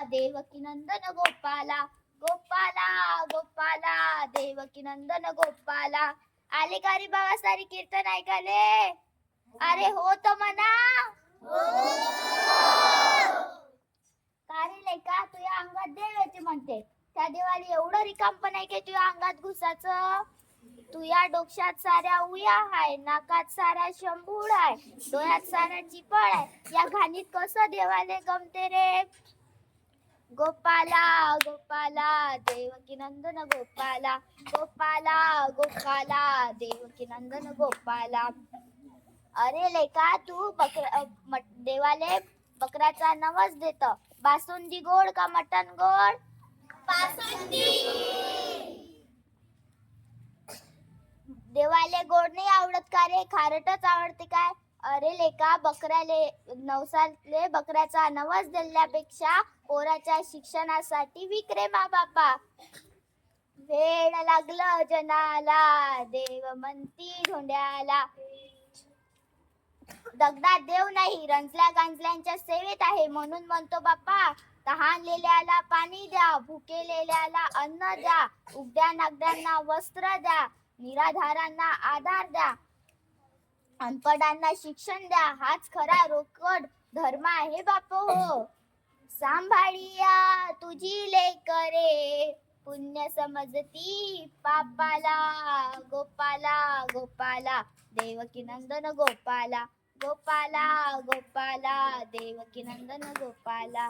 देवकी नंदन गोपाला, गोपाला गोपाला देवकी नंदन गोपाला. आले का रे बाबा सारी कीर्तन ऐकाले? अरे हो तर म्हणा. का रे लेका तुझ्या अंगात देव येते म्हणते, त्या देवाला एवढं रिकाम पण आहे की तुझ्या अंगात घुसाचं? तुझ्या डोक्यात साऱ्या उया आहे, नाकात सारा शंभूळ आहे, डोळ्यात सारा चिपळ आहे, या घाणीत कसं देवाले गमते रे? गोपाला गोपाला देवकी नंदन गोपाला, गोपाला गोपाला देवकी नंदन गोपाला. अरे लेका तू देवाले बकऱ्याचा नवस देत, बासुंदी गोड का मटन गोड? बासुंदी. देवाले गोड नाही आवडत का रे, खारटच आवडते काय? अरे लेका बकऱ्याले नवसाले बकऱ्याचा नवस दिल्यापेक्षा पोराच्या शिक्षणासाठी विक्रे मा बापा. वेळ लागलं जनाला देव म्हणती धोंड्याला. दगडात देव नाही, रंजल्या गांजल्यांच्या सेवेत आहे, म्हणून म्हणतो बाप्पा तहानलेल्याला पाणी द्या, भुकेलेल्याला अन्न द्या, उघड्या नागड्यांना वस्त्र द्या, निराधारांना आधार द्या, अनपडांना शिक्षण द्या, हाच खरा रोकड धर्म आहे बाप हो. सांभाळिया तुझी लेकरे, पुण्य समजती पापाला. गोपाला गोपाला देवकी नंदन गोपाला, गोपाला गोपाला देवकी नंदन गोपाला.